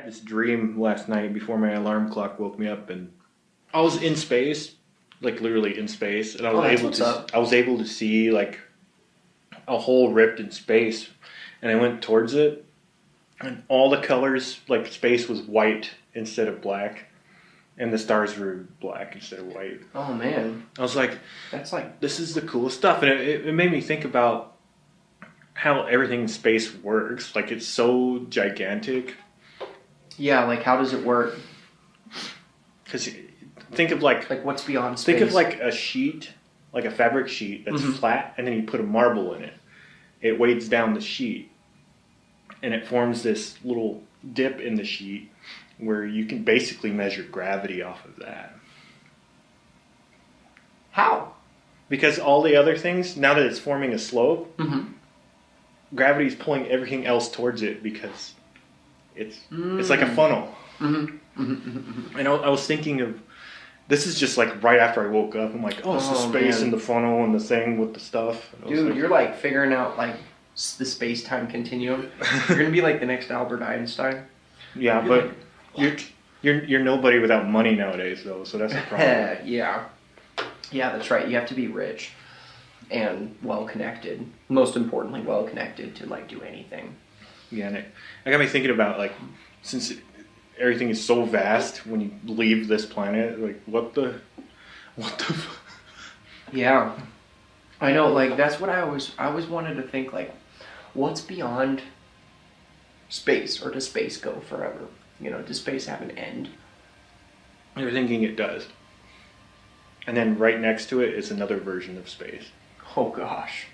had this dream last night before my alarm clock woke me up, and I was in space, like literally in space, and I was able to see like a hole ripped in space, and I went towards it, and all the colors, like space was white instead of black, and the stars were black instead of white. Oh man, I was like, that's like, this is the coolest stuff, and it made me think about how everything in space works. Like, it's so gigantic. Yeah, like how does it work? Because think of like what's beyond space? Think of like a sheet, like a fabric sheet that's flat, and then you put a marble in it. It weighs down the sheet, and it forms this little dip in the sheet where you can basically measure gravity off of that. How? Because all the other things, now that it's forming a slope, gravity is pulling everything else towards it because it's like a funnel. And I was thinking of, this is just like right after I woke up. I'm like, oh, it's the space and the funnel and the thing with the stuff. Dude, like, you're like figuring out like the space-time continuum. You're gonna be like the next Albert Einstein. Yeah, but you're nobody without money nowadays, though. So that's a problem. Yeah, that's right. You have to be rich and well-connected. Most importantly, well-connected to like do anything. Yeah, and it got me thinking about like, since everything is so vast when you leave this planet, like what the Yeah, I know. Like that's what I always wanted to think. Like, what's beyond space, or does space go forever? You know, does space have an end? You're thinking it does, and then right next to it is another version of space. Oh gosh.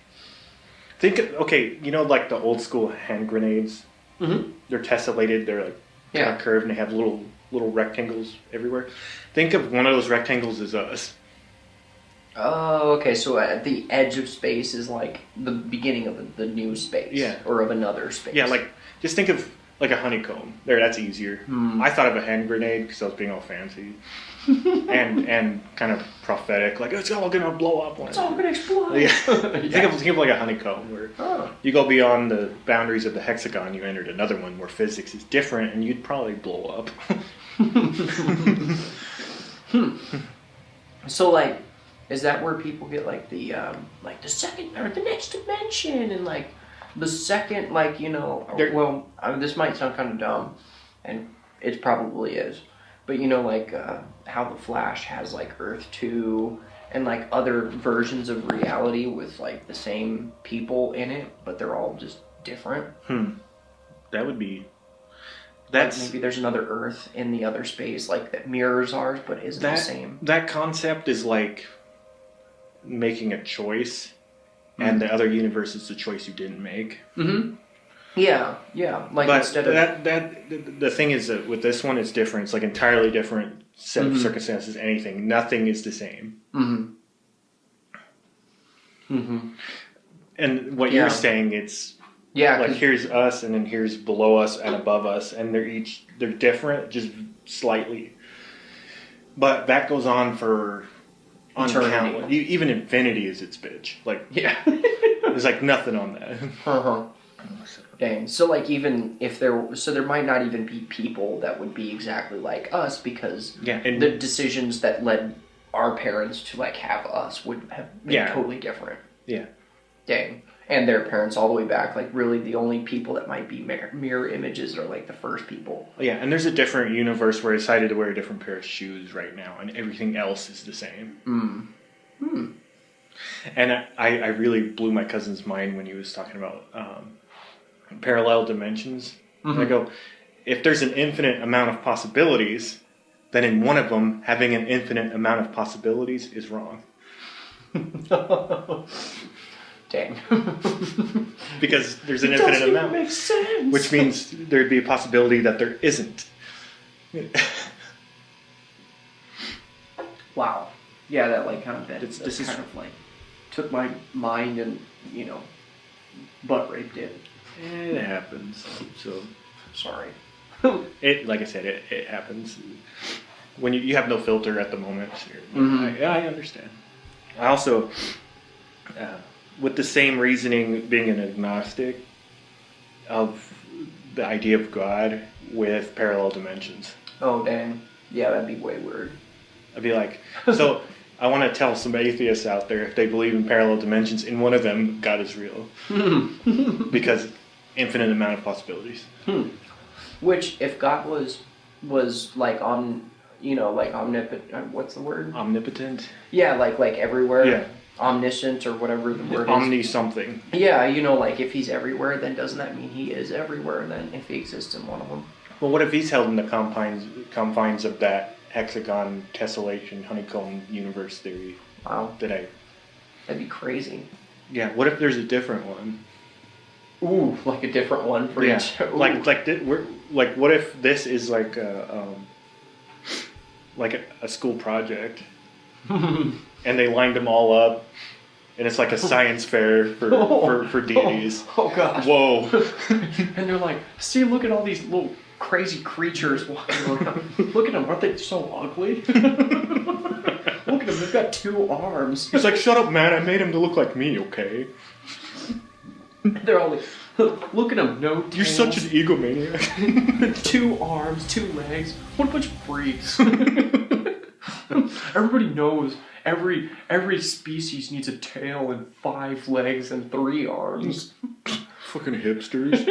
Okay, you know, like the old school hand grenades. They're tessellated. They're like kind of curved, and they have little rectangles everywhere. Think of one of those rectangles as us. Oh, okay. So at the edge of space is like the beginning of the new space, or of another space. Yeah, like just think of like a honeycomb. There, that's easier. I thought of a hand grenade because I was being all fancy and kind of prophetic. Like, it's all gonna blow up. It's all gonna explode. Yeah. Think of like a honeycomb where you go beyond the boundaries of the hexagon. You entered another one where physics is different, and you'd probably blow up. So like, is that where people get like the second or the next dimension, and like the second, like, you know, well, this might sound kind of dumb, and it probably is, but you know, like how the Flash has like Earth 2 and like other versions of reality with like the same people in it, but they're all just different. That would be. Like maybe there's another Earth in the other space, like that mirrors ours, but isn't the same. That concept is like making a choice, and the other universe is the choice you didn't make. Yeah. Like, but instead of the thing is that with this one, it's different. It's like entirely different set of circumstances. Anything, nothing is the same. And what you're saying, it's like here's us, and then here's below us and above us, and they're different, just slightly. But that goes on for uncounted. Even infinity is its bitch. Like, there's like nothing on that. Dang. So like, even if there might not even be people that would be exactly like us, because and the decisions that led our parents to like have us would have been totally different. Yeah. Dang. And their parents all the way back, like really the only people that might be mirror images are like the first people. Yeah, and there's a different universe where I decided to wear a different pair of shoes right now, and everything else is the same. And I really blew my cousin's mind when he was talking about parallel dimensions. I go, if there's an infinite amount of possibilities, then in one of them, having an infinite amount of possibilities is wrong. Dang. Because there's an infinite amount. Makes sense. Which means there'd be a possibility that there isn't. Wow. Yeah, that like kind of this is kind of like took my mind and, you know, butt raped it. It happens. So sorry. Like I said, it happens. When you have no filter at the moment. I understand. I also, with the same reasoning, being an agnostic, of the idea of God with parallel dimensions. Oh, dang. Yeah, that'd be way weird. I'd be like, so I want to tell some atheists out there, if they believe in parallel dimensions, in one of them, God is real. Because infinite amount of possibilities. Which, if God was like like omnipotent, what's the word? Omnipotent? Yeah, like everywhere. Yeah. Omniscient or whatever the word is. Omni something. Yeah, like if he's everywhere, then doesn't that mean he is everywhere then, if he exists in one of them? Well, what if he's held in the confines of that hexagon, tessellation, honeycomb universe theory? Wow. That'd be crazy. Yeah, what if there's a different one? Ooh, like a different one for each. Ooh. Like what if this is like a school project, and they lined them all up, and it's like a science fair for deities. Oh gosh. Whoa. And they're like, see, look at all these little crazy creatures walking around. Look at them, aren't they so ugly? Look at them, they've got 2 arms. He's like, shut up, man, I made him to look like me, okay? They're all like, look at them, no tails. You're such an egomaniac. 2 arms, 2 legs. What a bunch of freaks. Everybody knows every species needs a tail and 5 legs and 3 arms. Fucking hipsters.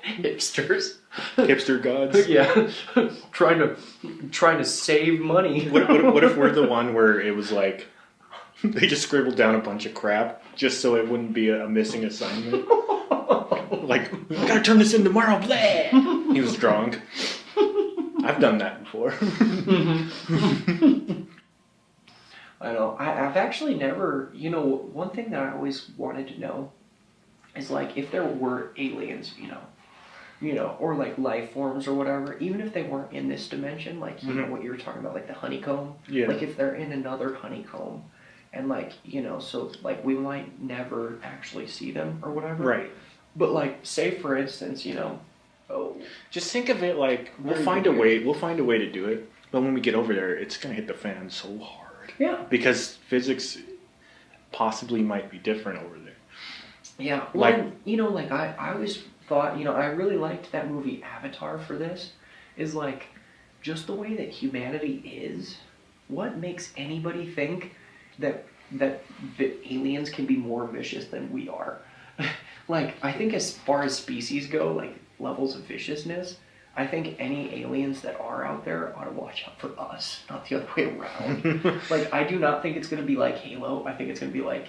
Hipsters. Hipster gods. Yeah. trying to save money. What if we're the one where it was like they just scribbled down a bunch of crap just so it wouldn't be a missing assignment? Like, I gotta turn this in tomorrow. Blah! He was drunk. I've done that before. I know. I've actually never, one thing that I always wanted to know is like if there were aliens, or like life forms or whatever, even if they weren't in this dimension, like you know what you were talking about, like the honeycomb. Yeah. Like if they're in another honeycomb, and like so like we might never actually see them or whatever. Right. But like, say for instance, just think of it like we'll find a way to do it, but when we get over there, it's gonna hit the fan so hard. Yeah. Because physics possibly might be different over there. Yeah. Well, I always thought, I really liked that movie Avatar for this, is like, just the way that humanity is, what makes anybody think that aliens can be more vicious than we are? Like, I think as far as species go, like, levels of viciousness, I think any aliens that are out there ought to watch out for us, not the other way around. Like, I do not think it's going to be like Halo. I think it's going to be like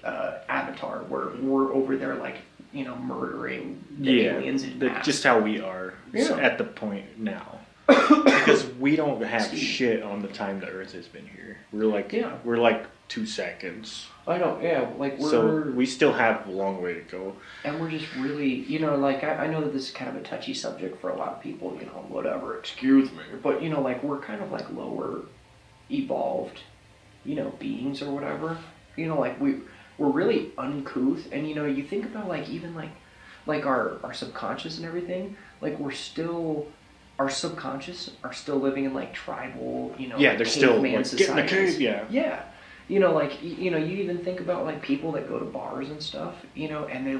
Avatar, where we're over there, like, murdering the aliens in mass. Just how we are at the point now. Because we don't have shit on the time the Earth has been here. We're like 2 seconds. I know, yeah. So we still have a long way to go. And we're just really, I know that this is kind of a touchy subject for a lot of people, whatever, excuse me. But, we're kind of like lower evolved, beings or whatever. We're really uncouth. And, you think about even our subconscious and everything, our subconscious are still living in tribal, they're still man societies. Get in the cave, yeah. You even think about people that go to bars and stuff, and they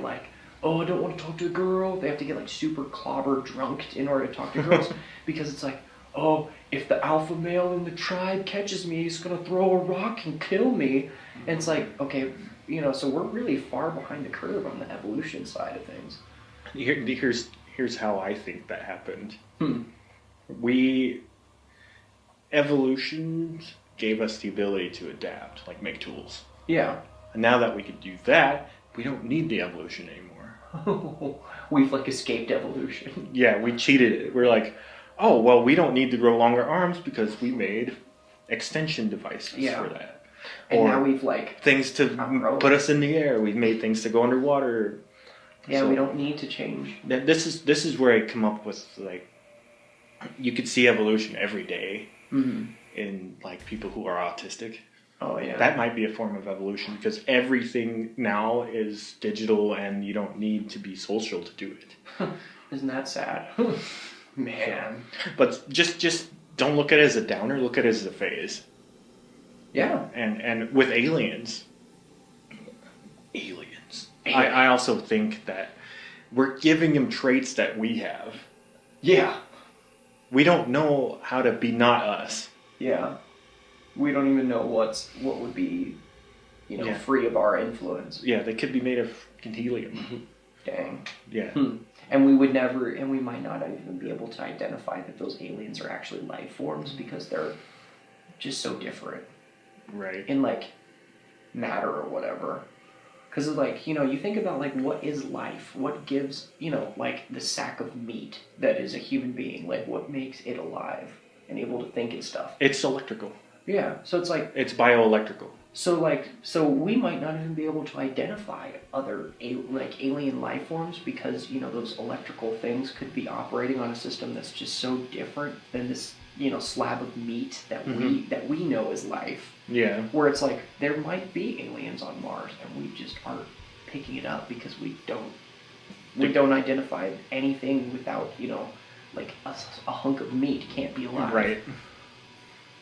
oh, I don't want to talk to a girl. They have to get super clobber drunk in order to talk to girls because it's oh, if the alpha male in the tribe catches me, he's gonna throw a rock and kill me. And it's okay, so we're really far behind the curve on the evolution side of things. Here's how I think that happened. Evolution gave us the ability to adapt, make tools. Yeah. And now that we can do that, we don't need the evolution anymore. We've escaped evolution. Yeah, we cheated it. We're oh, well, we don't need to grow longer arms because we made extension devices for that. And now we've things to put us in the air. We've made things to go underwater. Yeah, so we don't need to change. This is where I come up with you could see evolution every day in people who are autistic. Oh yeah, that might be a form of evolution because everything now is digital and you don't need to be social to do it. Isn't that sad? Man. But just don't look at it as a downer. Look at it as a phase. Yeah. And with aliens. I also think that we're giving them traits that we have. Yeah. We don't know how to be not us. Yeah. We don't even know what would be, free of our influence. Yeah, they could be made of helium. Dang. Yeah. And we might not even be able to identify that those aliens are actually life forms because they're just so different. Right. In, like, matter or whatever. Because, like, you think about, like, what is life? What gives, like, the sack of meat that is a human being? Like, what makes it alive and able to think and stuff? It's electrical. Yeah, so it's like... It's bioelectrical. So we might not even be able to identify other, alien life forms because, those electrical things could be operating on a system that's just so different than this, slab of meat that we know is life. Yeah. Where it's like, there might be aliens on Mars and we just aren't picking it up because we don't identify anything without, like a hunk of meat can't be alive. Right.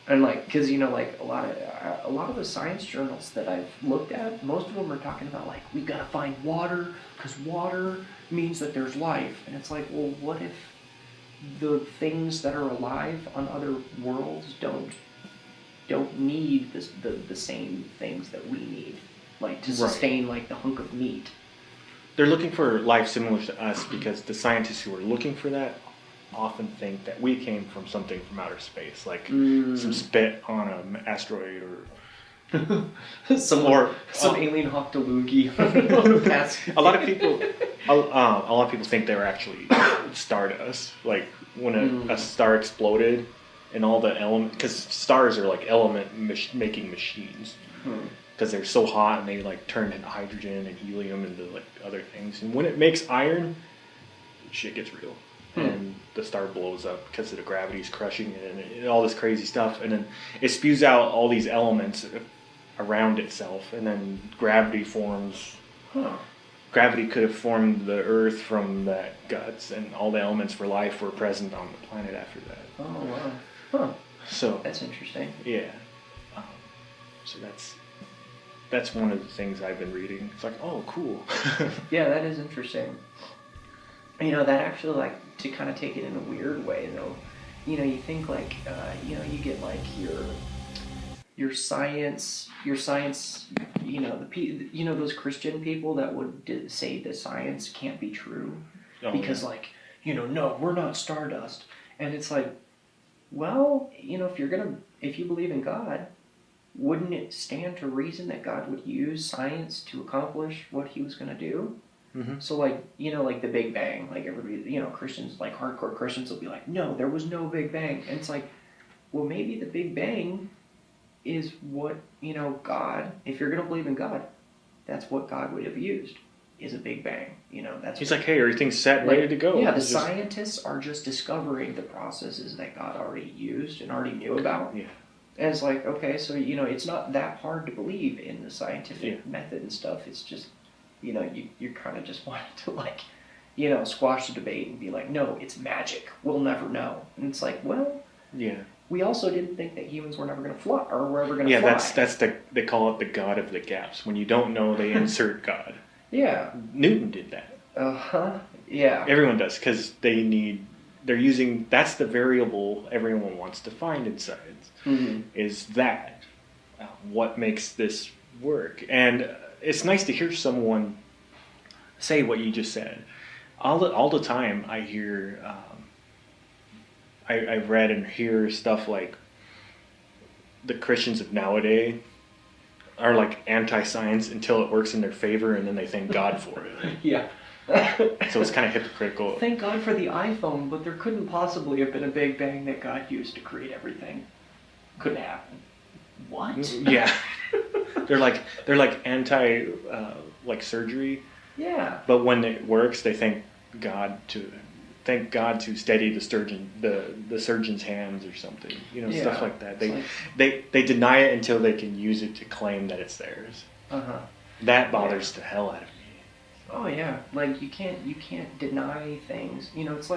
And like, because like a lot of the science journals that I've looked at, most of them are talking about like we gotta find water because water means that there's life, and it's like, well, what if the things that are alive on other worlds don't need the same things that we need, like to sustain like the hunk of meat. They're looking for life similar to us because the scientists who are looking for that often think that we came from something from outer space, like some spit on an asteroid or some alien Hoctoloogie. A lot of people think they were actually stardust, like when a star exploded and all the element, because stars are like making machines because they're so hot and they like turn into hydrogen and helium into like other things, and when it makes iron, shit gets real. And the star blows up because the gravity's crushing it and all this crazy stuff. And then it spews out all these elements around itself. And then gravity forms. Gravity could have formed the Earth from that guts. And all the elements for life were present on the planet after that. Oh, wow. Huh. So that's interesting. Yeah. So that's one of the things I've been reading. It's like, oh, cool. Yeah, that is interesting. That actually, like, to kind of take it in a weird way, though, you think, like, you get, like, your science, those Christian people that would say that science can't be true because, like, no, we're not stardust. And it's like, well, if you believe in God, wouldn't it stand to reason that God would use science to accomplish what he was going to do? Mm-hmm. So, like, like the Big Bang, like everybody, Christians, like hardcore Christians will be like, no, there was no Big Bang. And it's like, well, maybe the Big Bang is what, God, if you're going to believe in God, that's what God would have used, is a Big Bang. He's like, hey, everything's set and ready to go. Yeah, scientists are just discovering the processes that God already used and already knew about. Yeah. And it's like, okay, so, it's not that hard to believe in the scientific method and stuff. It's just, you kind of just wanted to, like, squash the debate and be like, no, it's magic. We'll never know. And it's like, well, yeah. We also didn't think that humans were never going to fly, or were ever going to fly. Yeah, they call it the God of the gaps. When you don't know, they insert God. Yeah. Newton did that. Uh-huh. Yeah. Everyone does, because they're using, that's the variable everyone wants to find in science, is that. What makes this work? And it's nice to hear someone say what you just said. All the time I hear, I read and hear stuff like the Christians of nowadays are like anti-science until it works in their favor, and then they thank God for it. Yeah. So it's kind of hypocritical. Thank God for the iPhone, but there couldn't possibly have been a Big Bang that God used to create everything. Couldn't happen. What? Yeah. They're like anti like surgery. Yeah. But when it works, they thank God to steady the surgeon's hands or something. Stuff like that. They deny it until they can use it to claim that it's theirs. Uh-huh. That bothers the hell out of me. Oh yeah. Like you can't deny things. It's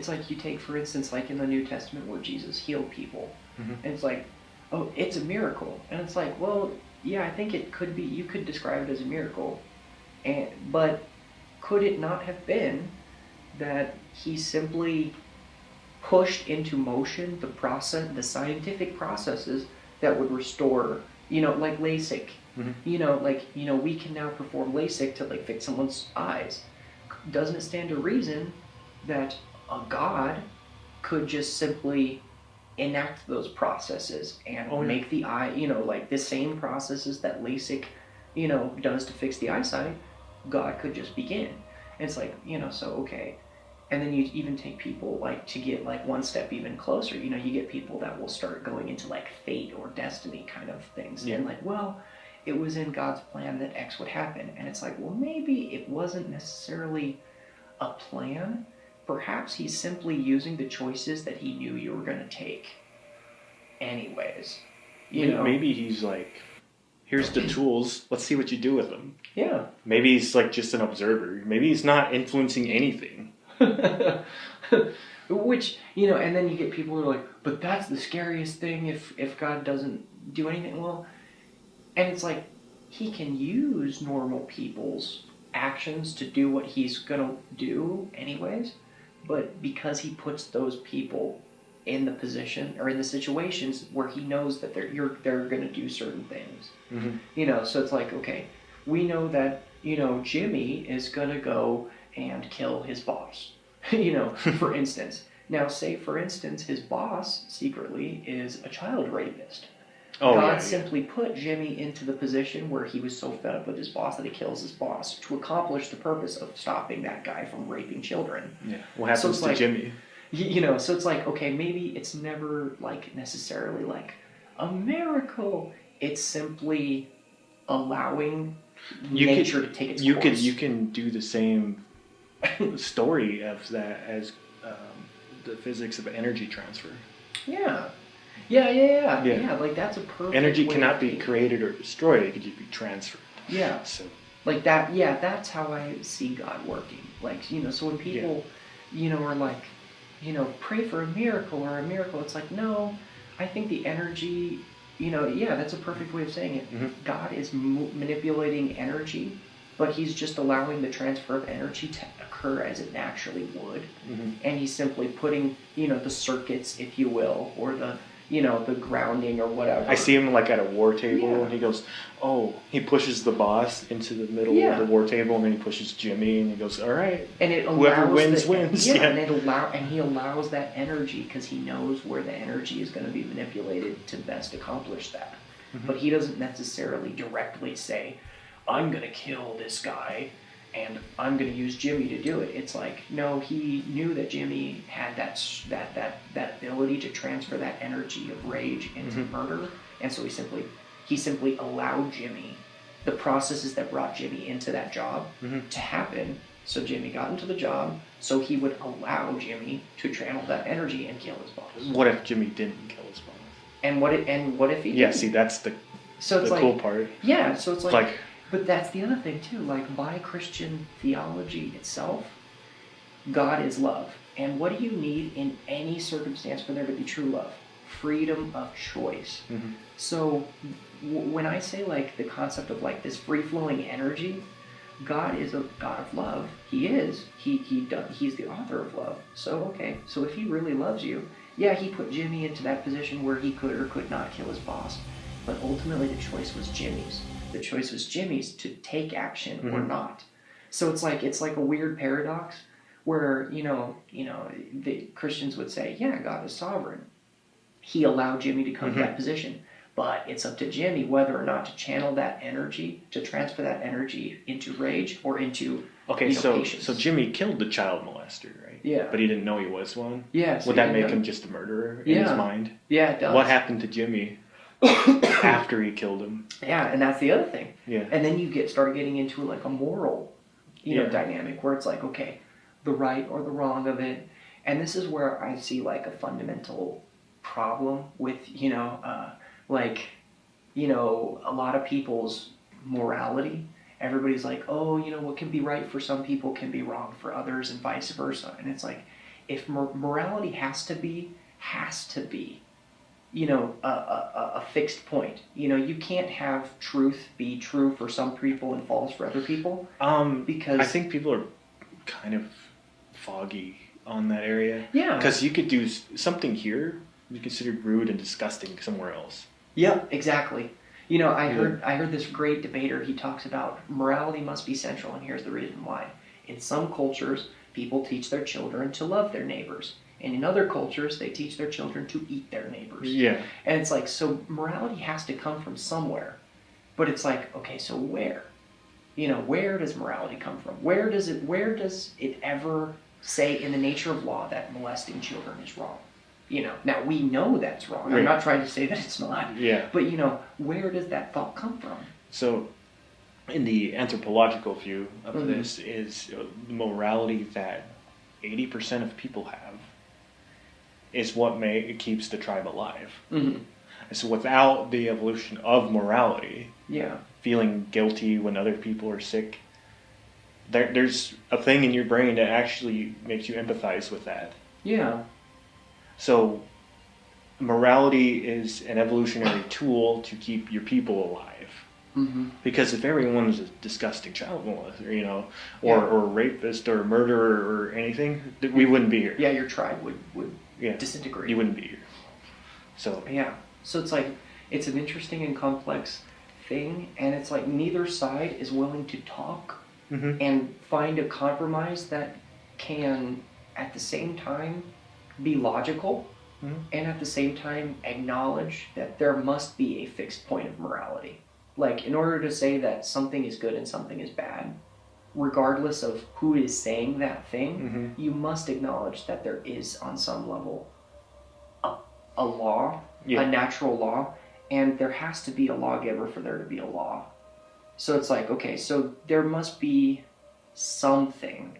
like you take, for instance, like in the New Testament where Jesus healed people. Mm-hmm. And it's like, oh, it's a miracle. And it's like, well, yeah, I think it could be, you could describe it as a miracle. But could it not have been that he simply pushed into motion the scientific processes that would restore, like LASIK. We can now perform LASIK to fix someone's eyes. Doesn't it stand to reason that a God could just simply enact those processes and make the eye, the same processes that LASIK, does to fix the eyesight, God could just begin. And it's so okay. And then you even take people to get one step even closer, you get people that will start going into fate or destiny kind of things. Yeah. And it was in God's plan that X would happen. And it's maybe it wasn't necessarily a plan. Perhaps he's simply using the choices that he knew you were going to take anyways. Maybe he's here's the tools, let's see what you do with them. Yeah. Maybe he's just an observer. Maybe he's not influencing anything. Which, and then you get people who are but that's the scariest thing if God doesn't do anything. Well, and it's he can use normal people's actions to do what he's gonna do anyways, but because he puts those people in the position or in the situations where he knows that they're gonna do certain things. Mm-hmm. So it's okay, we know that Jimmy is gonna go and kill his boss, for instance. Now, say, for instance, his boss secretly is a child rapist. God simply put Jimmy into the position where he was so fed up with his boss that he kills his boss to accomplish the purpose of stopping that guy from raping children. Yeah. What happens to Jimmy? So it's okay, maybe it's never necessarily a miracle. It's simply allowing nature to take its course. You can do the same story of that as the physics of energy transfer. Yeah, that's a perfect energy cannot be created or destroyed, it could just be transferred. Yeah. So that, that's how I see God working. So when people, are pray for a miracle, it's no, I think the energy, that's a perfect way of saying it. Mm-hmm. God is manipulating energy, but he's just allowing the transfer of energy to occur as it naturally would. Mm-hmm. And he's simply putting, the circuits, if you will, or the grounding or whatever. I see him at a war table, and he goes, he pushes the boss into the middle of the war table, and then he pushes Jimmy, and he goes, all right, and whoever wins, wins. Yeah, and he allows that energy because he knows where the energy is going to be manipulated to best accomplish that. Mm-hmm. But he doesn't necessarily directly say, I'm going to kill this guy, and I'm going to use Jimmy to do it. It's no, he knew that Jimmy had that ability to transfer that energy of rage into murder, and so he simply allowed Jimmy, the processes that brought Jimmy into that job to happen. So Jimmy got into the job, so he would allow Jimmy to channel that energy and kill his boss. What if Jimmy didn't kill his boss? And what if he? Yeah, didn't? See, that's the cool part. Yeah, so it's but that's the other thing too, by Christian theology itself, God is love. And what do you need in any circumstance for there to be true love? Freedom of choice. Mm-hmm. So when I say the concept of this free-flowing energy, God is a God of love. He is. He's the author of love. So if he really loves you, he put Jimmy into that position where he could or could not kill his boss. But ultimately the choice was Jimmy's. The choice was Jimmy's to take action or not. So it's a weird paradox where, the Christians would say, God is sovereign. He allowed Jimmy to come to that position. But it's up to Jimmy whether or not to channel that energy, to transfer that energy into rage or into patience. So Jimmy killed the child molester, right? Yeah. But he didn't know he was one? Yeah. So would that make him just a murderer in his mind? Yeah, it does. What happened to Jimmy after he killed him? Yeah, and that's the other thing. Yeah. And then you start getting into a moral, dynamic where it's the right or the wrong of it. And this is where I see a fundamental problem with, a lot of people's morality. Everybody's what can be right for some people can be wrong for others and vice versa. And it's if morality has to be, a fixed point. You can't have truth be true for some people and false for other people. Because I think people are kind of foggy on that area. Yeah. Because you could do something here be considered rude and disgusting somewhere else. Yeah, exactly. I heard this great debater. He talks about morality must be central, and here's the reason why. In some cultures, people teach their children to love their neighbors. And in other cultures, they teach their children to eat their neighbors. Yeah. And it's like, so morality has to come from somewhere. But it's like, okay, so where? Where does morality come from? Where does it ever say in the nature of law that molesting children is wrong? Now we know that's wrong. Right. I'm not trying to say that it's not. Yeah. But where does that thought come from? So, in the anthropological view of this is the morality that 80% of people have is what keeps the tribe alive. Mm-hmm. And so without the evolution of morality, feeling guilty when other people are sick, there's a thing in your brain that actually makes you empathize with that. Yeah. So morality is an evolutionary tool to keep your people alive. Mm-hmm. Because if everyone's a disgusting child molester, or rapist or murderer or anything, we wouldn't be here. Yeah, your tribe would disintegrate. You wouldn't be here. So So it's like, it's an interesting and complex thing, and it's like neither side is willing to talk and find a compromise that can at the same time be logical and at the same time acknowledge that there must be a fixed point of morality. Like, in order to say that something is good and something is bad, regardless of who is saying that thing, you must acknowledge that there is, on some level, a law, a natural law, and there has to be a lawgiver for there to be a law. So it's like, okay, so there must be something,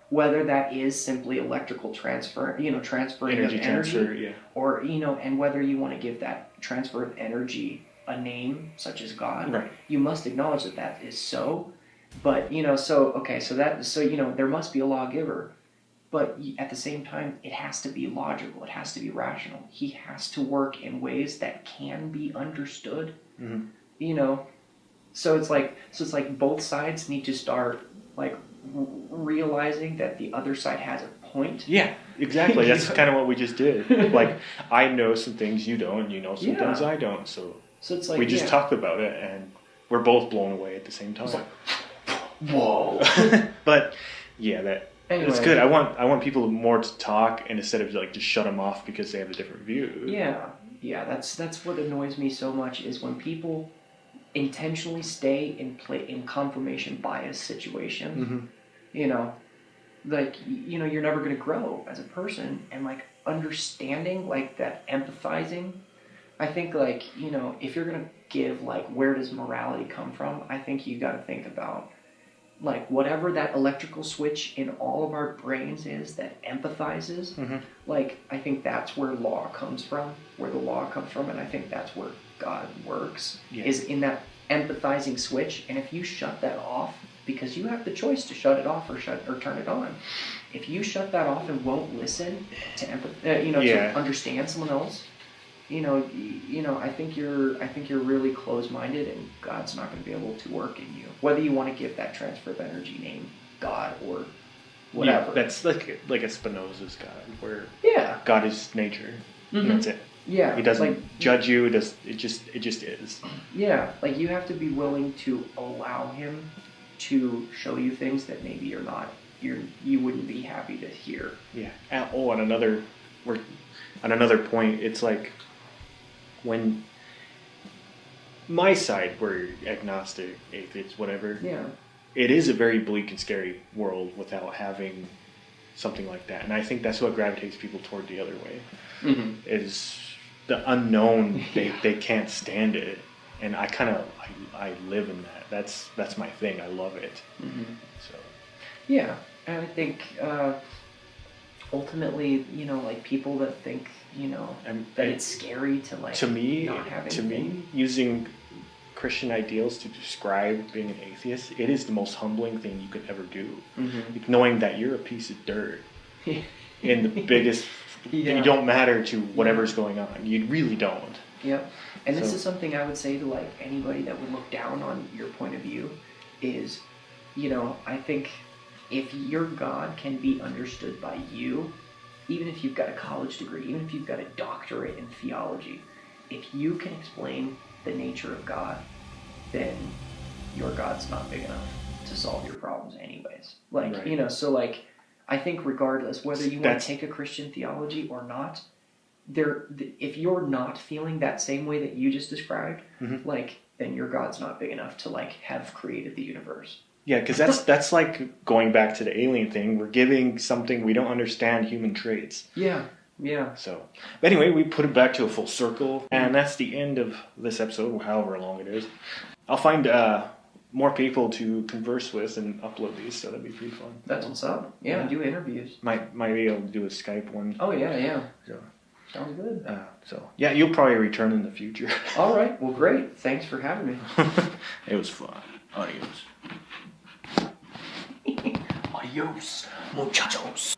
whether that is simply electrical transferring of energy, or, and whether you want to give that transfer of energy a name, such as God, right. You must acknowledge that is so. But, there must be a lawgiver. But at the same time, it has to be logical. It has to be rational. He has to work in ways that can be understood. So it's like both sides need to start like realizing that the other side has a point. Yeah, exactly. That's kind of what we just did. Like, I know some things you don't, you know some things I don't. So it's like, we just talked about it, and we're both blown away at the same time. It's like, whoa. But anyway. It's good. I want people more to talk, and instead of like just shut them off because they have a different view. Yeah. That's what annoys me so much is when people intentionally stay in confirmation bias situation. Like you're never going to grow as a person, and like understanding like that empathizing. I think like if you're going to give like where does morality come from, I think you got to think about like whatever that electrical switch in all of our brains is that empathizes, like I think that's where law comes from, and I think that's where God works, is in that empathizing switch. And if you shut that off, because you have the choice to shut it off or turn it on, if you shut that off and won't listen to to understand someone else, I think you're really closed-minded, and God's not going to be able to work in you. Whether you want to give that transfer of energy name God or whatever. Yeah, that's like a Spinoza's God, where God is nature. That's it. Yeah, He doesn't judge you. It just is. Yeah, like you have to be willing to allow Him to show you things that maybe you wouldn't be happy to hear. Yeah. On another point, it's like, when my side, we're agnostic, atheists, whatever, it is a very bleak and scary world without having something like that. And I think that's what gravitates people toward the other way, is the unknown. They can't stand it. And I live in that. That's my thing. I love it. So. Yeah, and I think ultimately, like people that think, that it's scary to like not have anything. To me, using Christian ideals to describe being an atheist, it is the most humbling thing you could ever do. Like knowing that you're a piece of dirt in the biggest You don't matter to whatever's going on. You really don't. Yep. And this is something I would say to like anybody that would look down on your point of view is, you know, I think if your God can be understood by you, even if you've got a college degree, even if you've got a doctorate in theology, if you can explain the nature of God, then your God's not big enough to solve your problems anyways. Like, you know, so like, I think regardless, whether you want to take a Christian theology or not, if you're not feeling that same way that you just described, like, then your God's not big enough to like have created the universe. Yeah, because that's like going back to the alien thing. We're giving something we don't understand human traits. Yeah, yeah. So, but anyway, we put it back to a full circle, and that's the end of this episode, however long it is. I'll find more people to converse with and upload these, so that'd be pretty fun. That's what's up. Yeah, do interviews. Might be able to do a Skype one. Oh yeah. So. Sounds good. So yeah, you'll probably return in the future. All right. Well, great. Thanks for having me. It was fun. Adios. Adios, muchachos.